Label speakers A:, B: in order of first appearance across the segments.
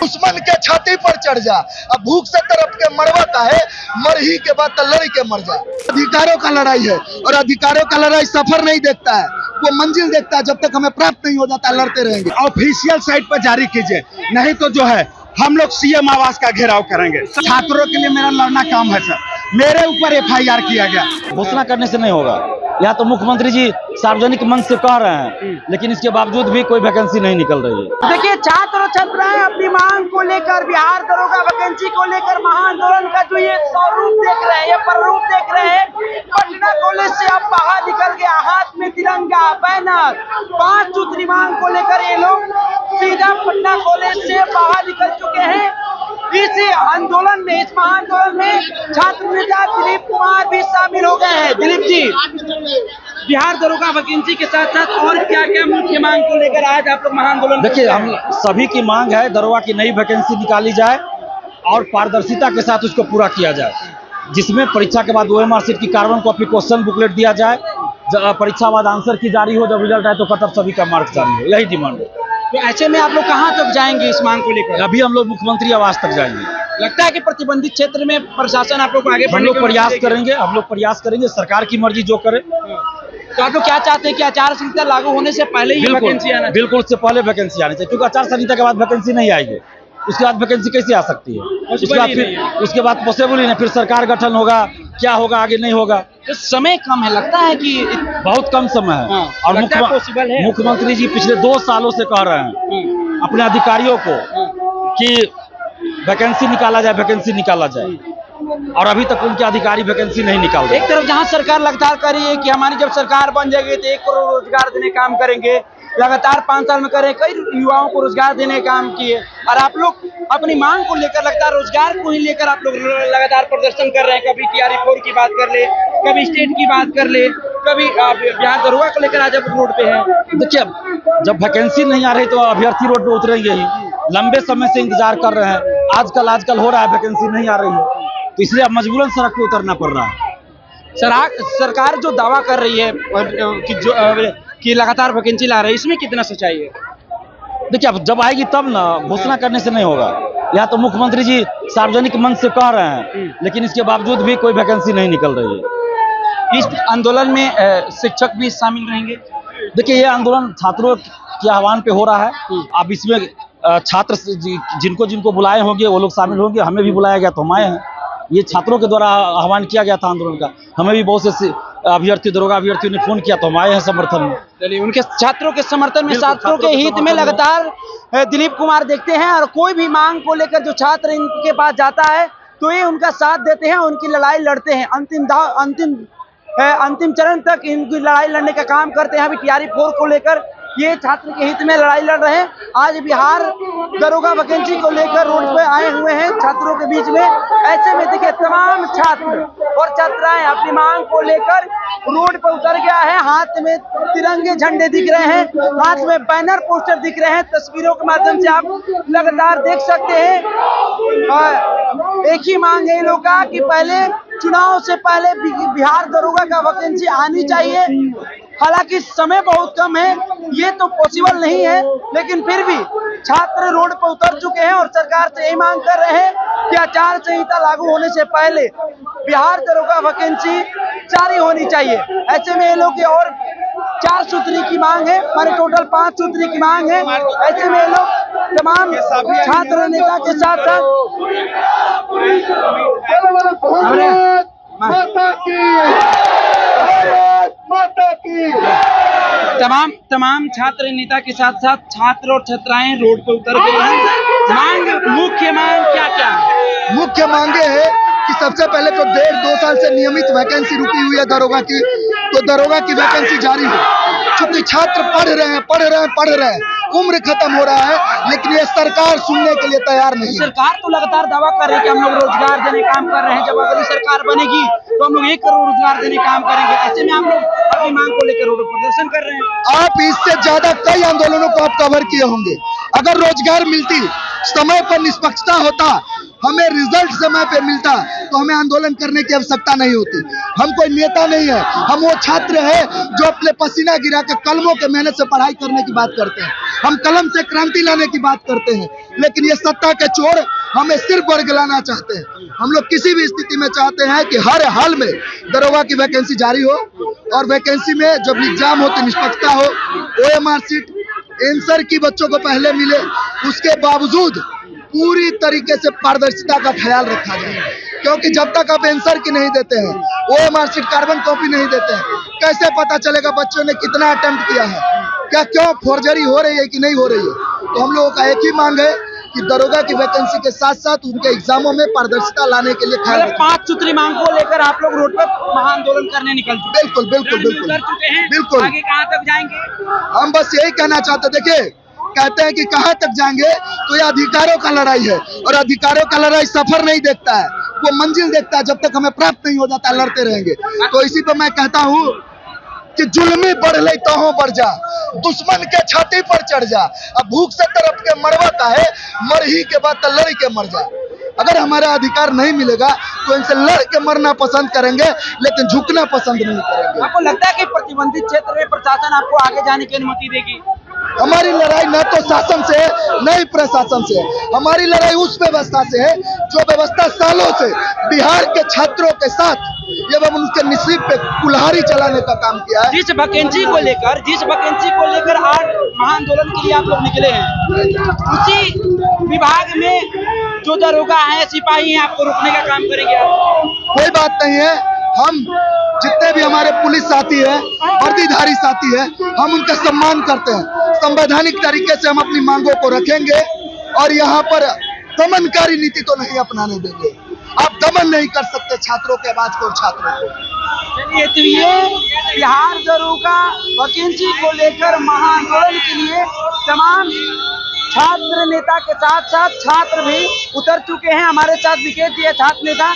A: दुश्मन के छाती पर चढ़ जा, अब भूख से तरफ के मरवा है, मर ही के बाद लड़ के मर जा। अधिकारों का लड़ाई है और अधिकारों का लड़ाई सफर नहीं देखता है, वो मंजिल देखता है। जब तक हमें प्राप्त नहीं हो जाता लड़ते रहेंगे।
B: ऑफिशियल साइट पर जारी कीजिए, नहीं तो जो है हम लोग सीएम आवास का घेराव करेंगे। छात्रों के लिए मेरा लड़ना काम है सर। मेरे ऊपर एफआईआर किया गया।
C: घोषणा करने से नहीं होगा। या तो मुख्यमंत्री जी सार्वजनिक मंच से कह रहे हैं, लेकिन इसके बावजूद भी कोई वैकेंसी नहीं निकल रही है।
D: देखिए, छात्र और छात्राएं अपनी मांग को लेकर, बिहार दरोगा वैकेंसी को लेकर महाआंदोलन का जो ये स्वरूप देख रहे हैं, ये प्रारूप देख रहे हैं। पटना कॉलेज से अब बाहर निकल गया, हाथ में तिरंगा बैनर, 5 सूत्री मांग को लेकर ये लोग सीधा पटना कॉलेज से बाहर निकल चुके हैं। इस आंदोलन में, इस महाआंदोलन में छात्र नेता दिलीप कुमार भी शामिल हो गए हैं। दिलीप जी, बिहार दरोगा वैकेंसी के साथ साथ और क्या क्या मुख्य मांग को लेकर आज आप लोग महाआंदोलन?
C: देखिए, हम सभी की मांग है दरोगा की नई वैकेंसी निकाली जाए और पारदर्शिता के साथ उसको पूरा किया जाए, जिसमें परीक्षा के बाद OMR सीट की कार्बन कॉपी क्वेश्चन बुकलेट दिया जाए, परीक्षा बाद आंसर की जारी हो, जब रिजल्ट आए तो कट ऑफ सभी का मार्क्स जारी हो। यही डिमांड है।
D: तो ऐसे में आप लोग कहाँ तक जाएंगे इस मांग को लेकर?
C: अभी हम लोग मुख्यमंत्री आवास तक जाएंगे।
D: लगता है कि प्रतिबंधित क्षेत्र में प्रशासन आप लोग को आगे
C: हम लोग प्रयास करेंगे, सरकार की मर्जी जो करे।
D: तो आप लोग क्या चाहते हैं कि आचार संहिता लागू होने से पहले ही वैकेंसी आना?
C: बिल्कुल, उससे पहले वैकेंसी आनी चाहिए, क्योंकि आचार संहिता के बाद वैकेंसी नहीं आएगी। उसके बाद वैकेंसी कैसे आ सकती है? उसके बाद पॉसिबल ही नहीं। फिर सरकार गठन होगा, क्या होगा आगे नहीं होगा।
D: तो समय कम है, लगता है कि
C: बहुत कम समय है। और मुख्यमंत्री जी पिछले 2 सालों से कह रहे हैं अपने अधिकारियों को कि वैकेंसी निकाला जाए, और अभी तक उनके अधिकारी वैकेंसी नहीं निकाल रहे।
D: एक तरफ जहां सरकार लगातार कर रही है कि हमारी जब सरकार बन जाएगी तो 1 करोड़ रोजगार देने काम करेंगे, लगातार 5 साल में करें, कई युवाओं को रोजगार देने का काम किए, और आप लोग अपनी मांग को लेकर लगातार रोजगार को ही लेकर आप लोग लगातार प्रदर्शन कर रहे हैं। कभी TRE4 की बात कर ले, कभी स्टेट की बात कर ले, कभी बिहार दरोगा को लेकर आज आप रोड पे हैं।
C: देखिए, जब वैकेंसी नहीं आ रही तो अभ्यर्थी रोड पे उतरेंगे ही। लंबे समय से इंतजार कर रहे हैं, आजकल हो रहा है, वैकेंसी नहीं आ रही है, तो इसलिए अब मजबूरन सड़क पे उतरना पड़ रहा है।
D: सरकार जो दावा कर रही है कि लगातार वैकेंसी ला रही है, इसमें कितना सच्चाई है?
C: देखिए, अब जब आएगी तब ना, घोषणा करने से नहीं होगा। या तो मुख्यमंत्री जी सार्वजनिक मंच से कह रहे हैं, लेकिन इसके बावजूद भी कोई वैकेंसी नहीं निकल रही है।
D: इस आंदोलन में शिक्षक भी शामिल रहेंगे?
C: देखिए, ये आंदोलन छात्रों के आह्वान पे हो रहा है। अब इसमें छात्र जिनको बुलाए होंगे वो लोग शामिल होंगे। हमें भी बुलाया गया तो हम आए हैं। ये छात्रों के द्वारा आह्वान किया गया था आंदोलन का। हमें भी बहुत से दरोगा अभ्यर्थियों ने फोन किया तो हम आए हैं समर्थन में।
D: चलिए, उनके छात्रों के समर्थन में, छात्रों के हित में लगातार दिलीप कुमार देखते हैं, और कोई भी मांग को लेकर जो छात्र इनके पास जाता है तो ये उनका साथ देते हैं, उनकी लड़ाई लड़ते हैं, अंतिम चरण तक इनकी लड़ाई लड़ने का काम करते हैं। अभी TRE4 को लेकर ये छात्र के हित में लड़ाई लड़ रहे हैं। आज बिहार दरोगा वैकेंसी को लेकर रोड पे आए हुए हैं छात्रों के बीच में। ऐसे में देखिए, तमाम छात्र और छात्राएं अपनी मांग को लेकर रोड पर उतर गया है। हाथ में तिरंगे झंडे दिख रहे हैं, हाथ में बैनर पोस्टर दिख रहे हैं। तस्वीरों के माध्यम से आप लगातार देख सकते हैं। एक ही मांग है इन लोगों का कि पहले चुनाव से पहले बिहार दरोगा का वैकेंसी आनी चाहिए। हालांकि समय बहुत कम है, ये तो पॉसिबल नहीं है, लेकिन फिर भी छात्र रोड पर उतर चुके हैं और सरकार से यही मांग कर रहे हैं कि आचार संहिता लागू होने से पहले बिहार दरोगा वैकेंसी जारी होनी चाहिए। ऐसे में ये लोग की और 4 सूत्री की मांग है, हमारे टोटल 5 सूत्री की मांग है। ऐसे में ये लोग तमाम छात्र नेता के साथ साथ तमाम छात्र नेता के साथ साथ छात्र और छात्राएं रोड पर उतर गए हैं। मुख्य मांग क्या क्या है?
A: मुख्य मांगे है कि सबसे पहले तो 1.5-2 साल से नियमित वैकेंसी रुकी हुई है दरोगा की, तो दरोगा की वैकेंसी जारी हो। चूंकि छात्र पढ़ रहे हैं, उम्र खत्म हो रहा है, लेकिन ये सरकार सुनने के लिए तैयार नहीं।
D: सरकार तो लगातार दावा कर रही है कि हम लोग रोजगार देने काम कर रहे हैं, जब अगली सरकार बनेगी तो हम लोग 1 करोड़ रोजगार देने काम करेंगे। ऐसे में हम लोग अपनी मांग को लेकर रोड प्रदर्शन कर रहे हैं।
A: आप इससे ज्यादा कई आंदोलनों को आप कवर किए होंगे। अगर रोजगार मिलती, समय पर निष्पक्षता होता, हमें रिजल्ट समय पे मिलता तो हमें आंदोलन करने की आवश्यकता नहीं होती। हम कोई नेता नहीं है, हम वो छात्र है जो अपने पसीना गिरा के कलमों के मेहनत से पढ़ाई करने की बात करते हैं। हम कलम से क्रांति लाने की बात करते हैं, लेकिन ये सत्ता के चोर हमें सिर्फ वर्गलाना चाहते हैं। हम लोग किसी भी स्थिति में चाहते हैं कि हर हाल में दरोगा की वैकेंसी जारी हो, और वैकेंसी में जब एग्जाम होती निष्पक्षता हो, OMR सीट आंसर की बच्चों को पहले मिले, उसके बावजूद पूरी तरीके से पारदर्शिता का ख्याल रखा जाए। क्योंकि जब तक आप आंसर की नहीं देते हैं, OMR सीट कार्बन कॉपी नहीं देते हैं, कैसे पता चलेगा बच्चों ने कितना अटेम्प्ट किया है, क्या क्यों फोर्जरी हो रही है कि नहीं हो रही है। तो हम लोगों का एक ही मांग है कि दरोगा की वैकेंसी के साथ साथ उनके एग्जामों में पारदर्शिता लाने के लिए ख्याल रखें।
D: 5 सूत्री मांग को लेकर आप लोग रोड पर महाआंदोलन करने निकल चुके
A: बिल्कुल बिल्कुल बिल्कुल
D: कर चुके हैं,
A: बिल्कुल।
D: आगे कहाँ तक जाएंगे?
A: हम बस यही कहना चाहते, देखिए कहते हैं कि कहाँ तक जाएंगे, तो ये अधिकारों का लड़ाई है, और अधिकारों का लड़ाई सफर नहीं देखता है, वो मंजिल देखता है। जब तक हमें प्राप्त नहीं हो जाता लड़ते रहेंगे। तो इसी पर मैं कहता हूँ कि जुल्मी बढ़ ले तो हो बढ़ जा, दुश्मन के छाती पर चढ़ जा, अब भूख से तरफ के मरवा का है, मर ही के बाद तो लड़ के मर जा। अगर हमारा अधिकार नहीं मिलेगा तो इनसे लड़ के मरना पसंद करेंगे, लेकिन झुकना पसंद नहीं करेंगे।
D: आपको लगता है कि प्रतिबंधित क्षेत्र में प्रशासन आपको आगे जाने की अनुमति देगी?
A: हमारी लड़ाई न तो शासन से है न ही प्रशासन से है, हमारी लड़ाई उस व्यवस्था से है जो व्यवस्था सालों से बिहार के छात्रों के साथ एवं उनके नसीब पे कुल्हाड़ी चलाने का काम किया है।
D: जिस वैकेंसी को लेकर आज महाआंदोलन के लिए आप लोग निकले हैं, उसी विभाग में जो दरोगा है, सिपाही हैं, आपको रोकने का काम करेंगे आप?
A: कोई बात नहीं है, हम जितने भी हमारे पुलिस साथी है, वर्दीधारी साथी है, हम उनका सम्मान करते हैं। संवैधानिक तरीके से हम अपनी मांगों को रखेंगे, और यहाँ पर दमनकारी नीति तो नहीं अपनाने देंगे। आप दमन नहीं कर सकते छात्रों के आवाज को और छात्रों को।
D: चलिए, तो ये बिहार दरोगा वैकेंसी को लेकर महाआंदोलन के लिए तमाम छात्र नेता के साथ साथ छात्र भी उतर चुके हैं। हमारे साथ विकेश जी है, छात्र नेता।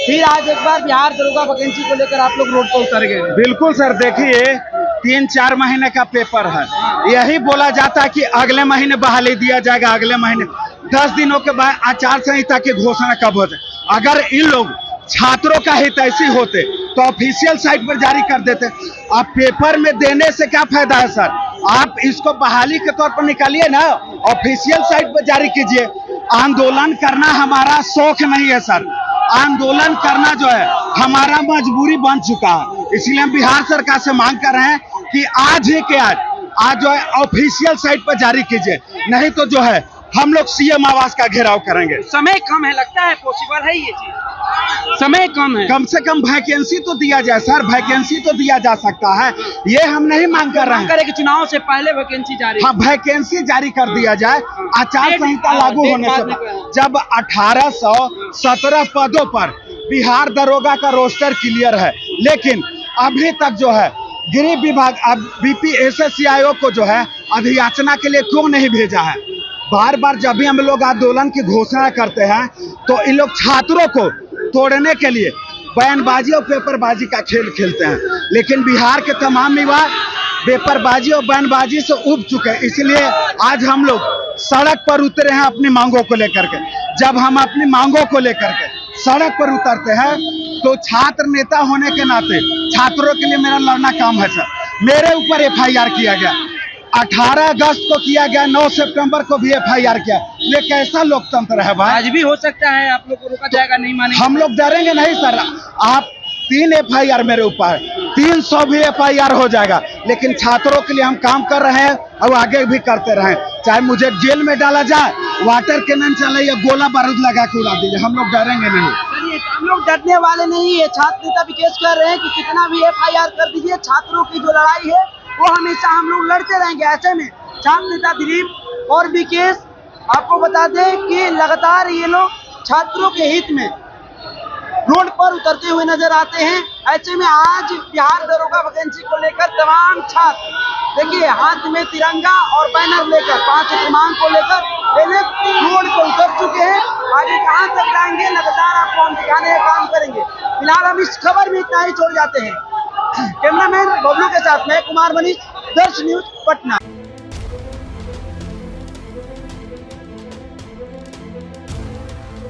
D: फिर आज एक बार बिहार दरोगा वैकेंसी को लेकर आप लोग रोड पर उतर गए।
B: बिल्कुल सर, देखिए 3-4 महीने का पेपर है, यही बोला जाता है कि अगले महीने बहाली दिया जाएगा, अगले महीने 10 दिनों के बाद आचार संहिता की घोषणा कब हो जाए। अगर इन लोग छात्रों का हित ऐसी होते तो ऑफिशियल साइट पर जारी कर देते। आप पेपर में देने से क्या फायदा है सर, आप इसको बहाली के तौर पर निकालिए ना, ऑफिशियल साइट पर जारी कीजिए। आंदोलन करना हमारा शौक नहीं है सर, आंदोलन करना जो है हमारा मजबूरी बन चुका है। इसलिए हम बिहार सरकार से मांग कर रहे हैं कि आज ही के आज जो है ऑफिशियल साइट पर जारी कीजिए, नहीं तो जो है हम लोग CM आवास का घेराव करेंगे।
D: समय कम है, लगता है पॉसिबल है ये चीज? समय कम है,
B: कम से कम वैकेंसी तो दिया जाए सर, वैकेंसी तो दिया जा सकता है, ये हम नहीं मांग कर रहे हैं।
D: कि चुनाव से पहले वैकेंसी जारी,
B: हाँ वैकेंसी जारी कर दिया जाए आचार संहिता लागू होने से पहले। जब 1817 पदों पर बिहार दरोगा का रोस्टर क्लियर है, लेकिन अभी तक जो है गृह विभाग अब BPSS आयोग को जो है अभियाचना के लिए क्यों नहीं भेजा है। बार बार जब भी हम लोग आंदोलन की घोषणा करते हैं तो इन लोग छात्रों को तोड़ने के लिए बयानबाजी और पेपरबाजी का खेल खेलते हैं, लेकिन बिहार के तमाम युवा पेपरबाजी और बयानबाजी से उब चुके हैं। इसलिए आज हम लोग सड़क पर उतरे हैं अपनी मांगों को लेकर के। जब हम अपनी मांगों को लेकर के सड़क पर उतरते हैं तो छात्र नेता होने के नाते छात्रों के लिए मेरा लड़ना काम है सर। मेरे ऊपर FIR किया गया, 18 अगस्त को किया गया, 9 सितंबर को भी FIR किया। ये कैसा लोकतंत्र है भाई?
D: आज भी हो सकता है आप लोग को रोका जाएगा, नहीं मानेंगे?
B: हम लोग डरेंगे नहीं सर। आप 3 FIR मेरे ऊपर, 300 भी FIR हो जाएगा, लेकिन छात्रों के लिए हम काम कर रहे हैं और आगे भी करते रहें। चाहे मुझे जेल में डाला जाए, वाटर कैनन चले या गोला बारूद लगा के उड़ा दीजिए, हम लोग डरेंगे नहीं।
D: हम लोग डरने वाले नहीं है। छात्र नेता विकेश कह रहे हैं कि कितना भी FIR कर दीजिए, छात्रों की जो लड़ाई है वो हमेशा हम लोग लड़ते रहेंगे। ऐसे में छात्र नेता दिलीप और विकेश आपको बता दें कि लगातार ये लोग छात्रों के हित में रोड पर उतरते हुए नजर आते हैं। ऐसे में आज बिहार दरोगा वैकेंसी को लेकर तमाम छात्र देखिए हाथ में तिरंगा और बैनर लेकर 5 मांग को लेकर रोड पर उतर चुके हैं। आगे कहां तक जाएंगे लगातार आपको हम दिखाने का काम करेंगे। फिलहाल हम इस खबर में इतना ही छोड़ जाते हैं। कैमरामैन बबलू के साथ मैं कुमार मनीष, दर्श न्यूज, पटना।